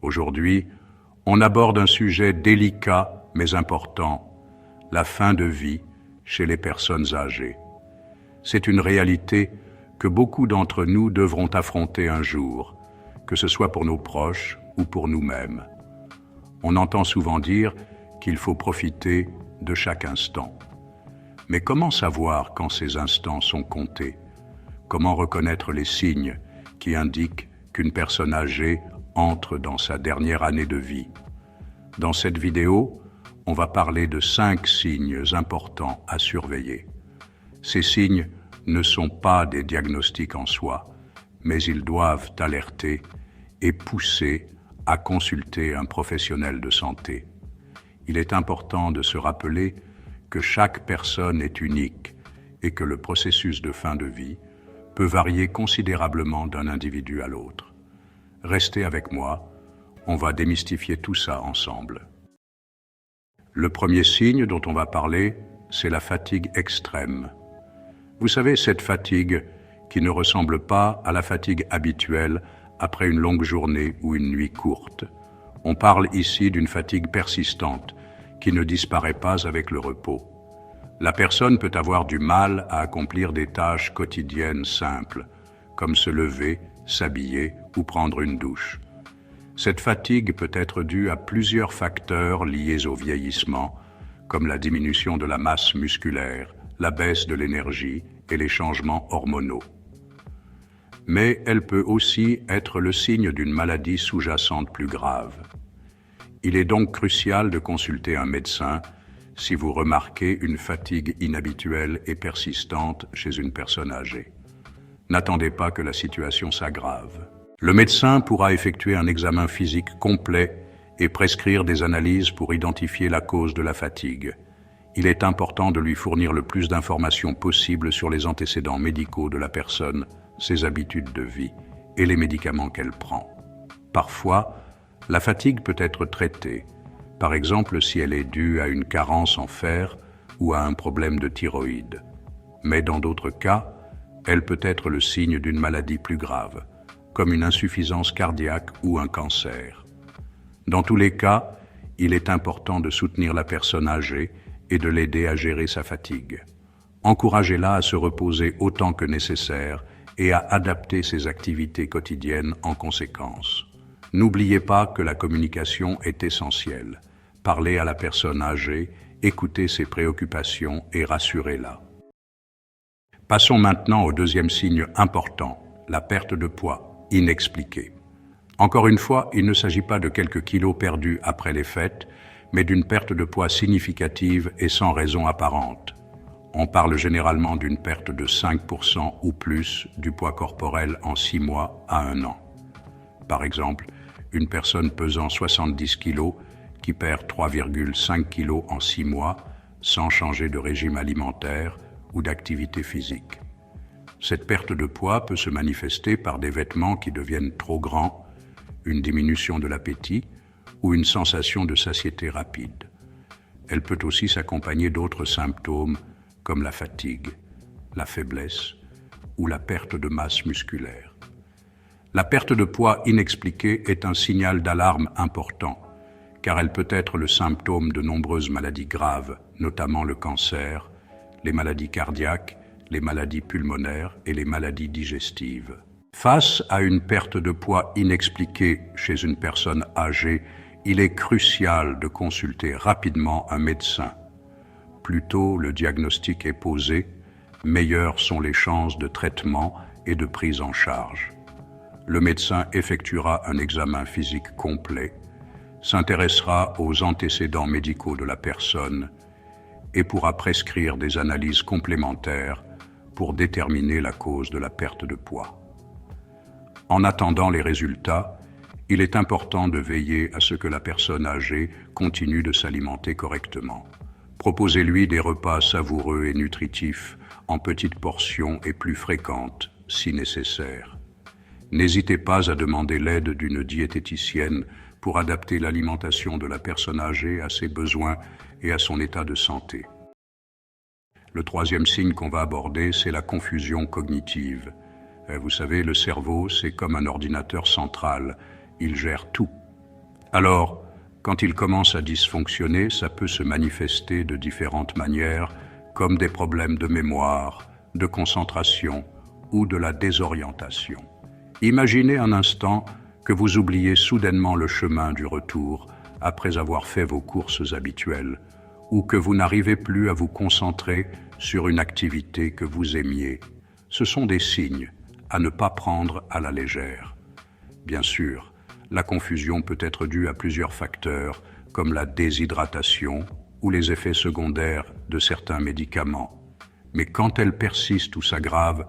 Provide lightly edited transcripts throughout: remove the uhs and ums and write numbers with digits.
Aujourd'hui, on aborde un sujet délicat mais important, la fin de vie chez les personnes âgées. C'est une réalité que beaucoup d'entre nous devront affronter un jour, que ce soit pour nos proches ou pour nous-mêmes. On entend souvent dire qu'il faut profiter de chaque instant. Mais comment savoir quand ces instants sont comptés? Comment reconnaître les signes qui indiquent qu'une personne âgée entre dans sa dernière année de vie? Dans cette vidéo, on va parler de 5 signes importants à surveiller. Ces signes ne sont pas des diagnostics en soi, mais ils doivent alerter et pousser à consulter un professionnel de santé. Il est important de se rappeler que chaque personne est unique et que le processus de fin de vie peut varier considérablement d'un individu à l'autre. Restez avec moi, on va démystifier tout ça ensemble. Le premier signe dont on va parler, c'est la fatigue extrême. Vous savez, cette fatigue qui ne ressemble pas à la fatigue habituelle après une longue journée ou une nuit courte. On parle ici d'une fatigue persistante qui ne disparaît pas avec le repos. La personne peut avoir du mal à accomplir des tâches quotidiennes simples, comme se lever, s'habiller ou prendre une douche. Cette fatigue peut être due à plusieurs facteurs liés au vieillissement, comme la diminution de la masse musculaire, la baisse de l'énergie et les changements hormonaux. Mais elle peut aussi être le signe d'une maladie sous-jacente plus grave. Il est donc crucial de consulter un médecin si vous remarquez une fatigue inhabituelle et persistante chez une personne âgée. N'attendez pas que la situation s'aggrave. Le médecin pourra effectuer un examen physique complet et prescrire des analyses pour identifier la cause de la fatigue. Il est important de lui fournir le plus d'informations possible sur les antécédents médicaux de la personne, ses habitudes de vie et les médicaments qu'elle prend. Parfois, la fatigue peut être traitée, par exemple si elle est due à une carence en fer ou à un problème de thyroïde. Mais dans d'autres cas, elle peut être le signe d'une maladie plus grave, comme une insuffisance cardiaque ou un cancer. Dans tous les cas, il est important de soutenir la personne âgée et de l'aider à gérer sa fatigue. Encouragez-la à se reposer autant que nécessaire et à adapter ses activités quotidiennes en conséquence. N'oubliez pas que la communication est essentielle. Parlez à la personne âgée, écoutez ses préoccupations et rassurez-la. Passons maintenant au deuxième signe important, la perte de poids inexpliquée. Encore une fois, il ne s'agit pas de quelques kilos perdus après les fêtes, mais d'une perte de poids significative et sans raison apparente. On parle généralement d'une perte de 5% ou plus du poids corporel en 6 mois à 1 an. Par exemple, une personne pesant 70 kg qui perd 3,5 kg en 6 mois sans changer de régime alimentaire ou d'activité physique. Cette perte de poids peut se manifester par des vêtements qui deviennent trop grands, une diminution de l'appétit ou une sensation de satiété rapide. Elle peut aussi s'accompagner d'autres symptômes comme la fatigue, la faiblesse ou la perte de masse musculaire. La perte de poids inexpliquée est un signal d'alarme important, car elle peut être le symptôme de nombreuses maladies graves, notamment le cancer, les maladies cardiaques, les maladies pulmonaires et les maladies digestives. Face à une perte de poids inexpliquée chez une personne âgée, il est crucial de consulter rapidement un médecin. Plus tôt le diagnostic est posé, meilleures sont les chances de traitement et de prise en charge. Le médecin effectuera un examen physique complet, s'intéressera aux antécédents médicaux de la personne et pourra prescrire des analyses complémentaires pour déterminer la cause de la perte de poids. En attendant les résultats, il est important de veiller à ce que la personne âgée continue de s'alimenter correctement. Proposez-lui des repas savoureux et nutritifs en petites portions et plus fréquentes, si nécessaire. N'hésitez pas à demander l'aide d'une diététicienne pour adapter l'alimentation de la personne âgée à ses besoins et à son état de santé. Le troisième signe qu'on va aborder, c'est la confusion cognitive. Vous savez, le cerveau, c'est comme un ordinateur central. Il gère tout. Alors, quand il commence à dysfonctionner, ça peut se manifester de différentes manières, comme des problèmes de mémoire, de concentration ou de la désorientation. Imaginez un instant que vous oubliez soudainement le chemin du retour après avoir fait vos courses habituelles, ou que vous n'arrivez plus à vous concentrer sur une activité que vous aimiez. Ce sont des signes à ne pas prendre à la légère. Bien sûr, la confusion peut être due à plusieurs facteurs, comme la déshydratation ou les effets secondaires de certains médicaments. Mais quand elle persiste ou s'aggrave,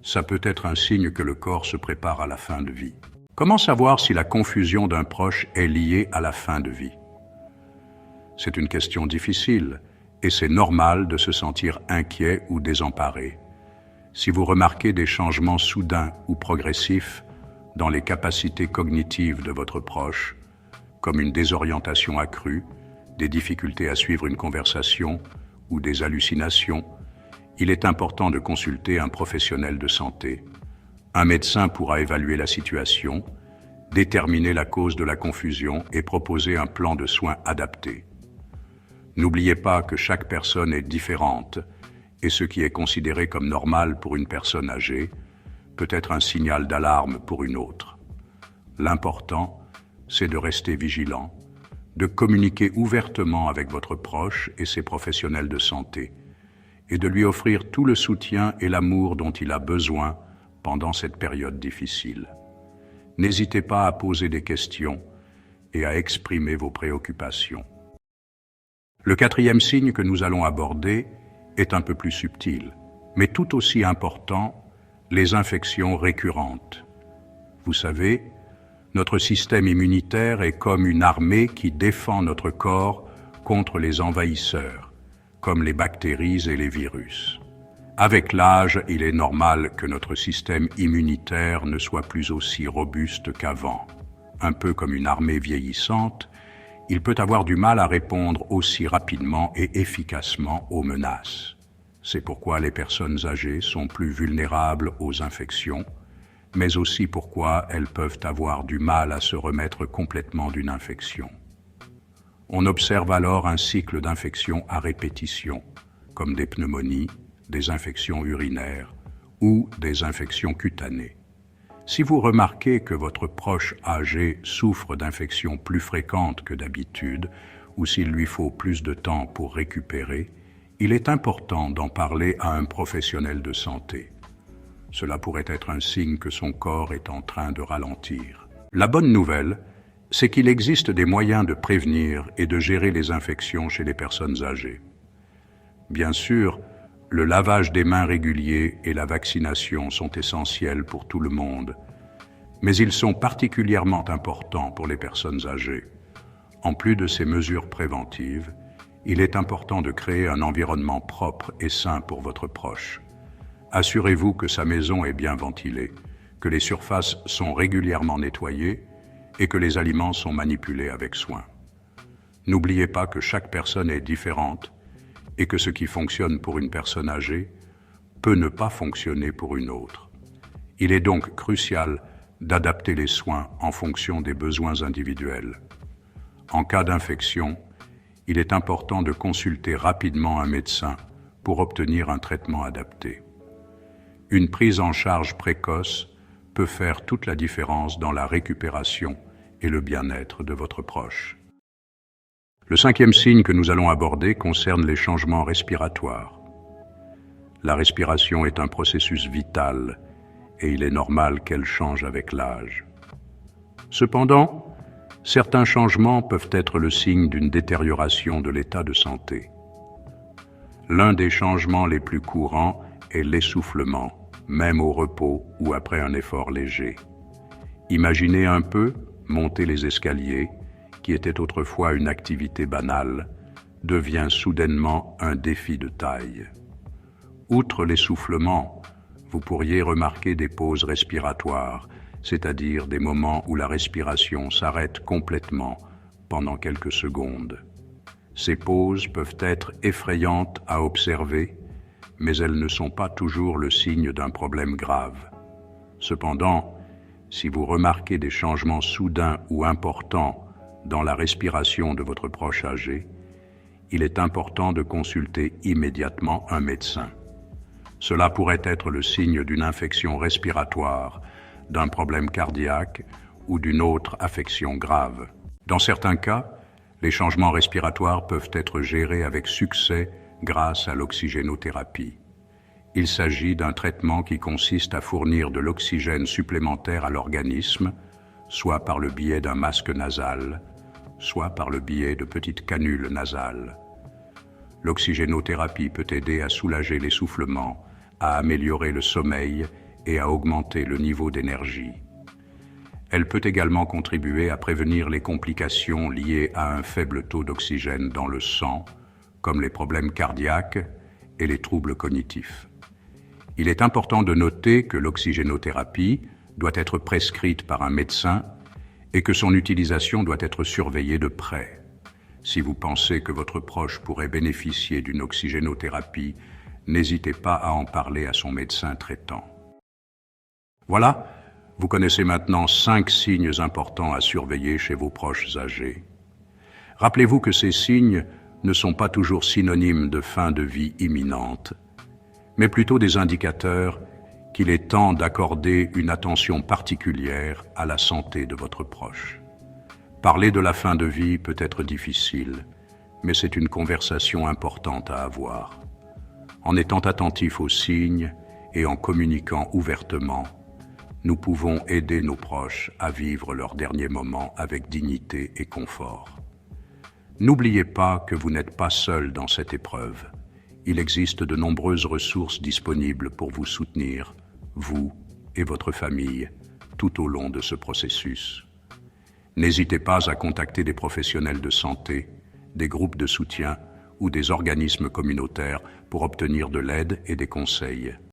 ça peut être un signe que le corps se prépare à la fin de vie. Comment savoir si la confusion d'un proche est liée à la fin de vie? C'est une question difficile, et c'est normal de se sentir inquiet ou désemparé. Si vous remarquez des changements soudains ou progressifs dans les capacités cognitives de votre proche, comme une désorientation accrue, des difficultés à suivre une conversation ou des hallucinations, il est important de consulter un professionnel de santé. Un médecin pourra évaluer la situation, déterminer la cause de la confusion et proposer un plan de soins adapté. N'oubliez pas que chaque personne est différente et ce qui est considéré comme normal pour une personne âgée peut être un signal d'alarme pour une autre. L'important, c'est de rester vigilant, de communiquer ouvertement avec votre proche et ses professionnels de santé et de lui offrir tout le soutien et l'amour dont il a besoin pendant cette période difficile. N'hésitez pas à poser des questions et à exprimer vos préoccupations. Le quatrième signe que nous allons aborder est un peu plus subtil, mais tout aussi important, les infections récurrentes. Vous savez, notre système immunitaire est comme une armée qui défend notre corps contre les envahisseurs, comme les bactéries et les virus. Avec l'âge, il est normal que notre système immunitaire ne soit plus aussi robuste qu'avant. Un peu comme une armée vieillissante, il peut avoir du mal à répondre aussi rapidement et efficacement aux menaces. C'est pourquoi les personnes âgées sont plus vulnérables aux infections, mais aussi pourquoi elles peuvent avoir du mal à se remettre complètement d'une infection. On observe alors un cycle d'infections à répétition, comme des pneumonies, des infections urinaires ou des infections cutanées. Si vous remarquez que votre proche âgé souffre d'infections plus fréquentes que d'habitude, ou s'il lui faut plus de temps pour récupérer, il est important d'en parler à un professionnel de santé. Cela pourrait être un signe que son corps est en train de ralentir. La bonne nouvelle, c'est qu'il existe des moyens de prévenir et de gérer les infections chez les personnes âgées. Bien sûr, le lavage des mains régulier et la vaccination sont essentiels pour tout le monde, mais ils sont particulièrement importants pour les personnes âgées. En plus de ces mesures préventives, il est important de créer un environnement propre et sain pour votre proche. Assurez-vous que sa maison est bien ventilée, que les surfaces sont régulièrement nettoyées et que les aliments sont manipulés avec soin. N'oubliez pas que chaque personne est différente et que ce qui fonctionne pour une personne âgée peut ne pas fonctionner pour une autre. Il est donc crucial d'adapter les soins en fonction des besoins individuels. En cas d'infection, il est important de consulter rapidement un médecin pour obtenir un traitement adapté. Une prise en charge précoce peut faire toute la différence dans la récupération et le bien-être de votre proche. Le cinquième signe que nous allons aborder concerne les changements respiratoires. La respiration est un processus vital et il est normal qu'elle change avec l'âge. Cependant, certains changements peuvent être le signe d'une détérioration de l'état de santé. L'un des changements les plus courants est l'essoufflement, même au repos ou après un effort léger. Imaginez un peu monter les escaliers, qui était autrefois une activité banale, devient soudainement un défi de taille. Outre l'essoufflement, vous pourriez remarquer des pauses respiratoires, c'est-à-dire des moments où la respiration s'arrête complètement pendant quelques secondes. Ces pauses peuvent être effrayantes à observer, mais elles ne sont pas toujours le signe d'un problème grave. Cependant, si vous remarquez des changements soudains ou importants dans la respiration de votre proche âgé, il est important de consulter immédiatement un médecin. Cela pourrait être le signe d'une infection respiratoire, d'un problème cardiaque ou d'une autre affection grave. Dans certains cas, les changements respiratoires peuvent être gérés avec succès grâce à l'oxygénothérapie. Il s'agit d'un traitement qui consiste à fournir de l'oxygène supplémentaire à l'organisme, soit par le biais d'un masque nasal, soit par le biais de petites canules nasales. L'oxygénothérapie peut aider à soulager l'essoufflement, à améliorer le sommeil et à augmenter le niveau d'énergie. Elle peut également contribuer à prévenir les complications liées à un faible taux d'oxygène dans le sang, comme les problèmes cardiaques et les troubles cognitifs. Il est important de noter que l'oxygénothérapie doit être prescrite par un médecin et que son utilisation doit être surveillée de près. Si vous pensez que votre proche pourrait bénéficier d'une oxygénothérapie, n'hésitez pas à en parler à son médecin traitant. Voilà, vous connaissez maintenant 5 signes importants à surveiller chez vos proches âgés. Rappelez-vous que ces signes ne sont pas toujours synonymes de fin de vie imminente, mais plutôt des indicateurs qu'il est temps d'accorder une attention particulière à la santé de votre proche. Parler de la fin de vie peut être difficile, mais c'est une conversation importante à avoir. En étant attentif aux signes et en communiquant ouvertement, nous pouvons aider nos proches à vivre leurs derniers moments avec dignité et confort. N'oubliez pas que vous n'êtes pas seul dans cette épreuve. Il existe de nombreuses ressources disponibles pour vous soutenir, vous et votre famille, tout au long de ce processus. N'hésitez pas à contacter des professionnels de santé, des groupes de soutien ou des organismes communautaires pour obtenir de l'aide et des conseils.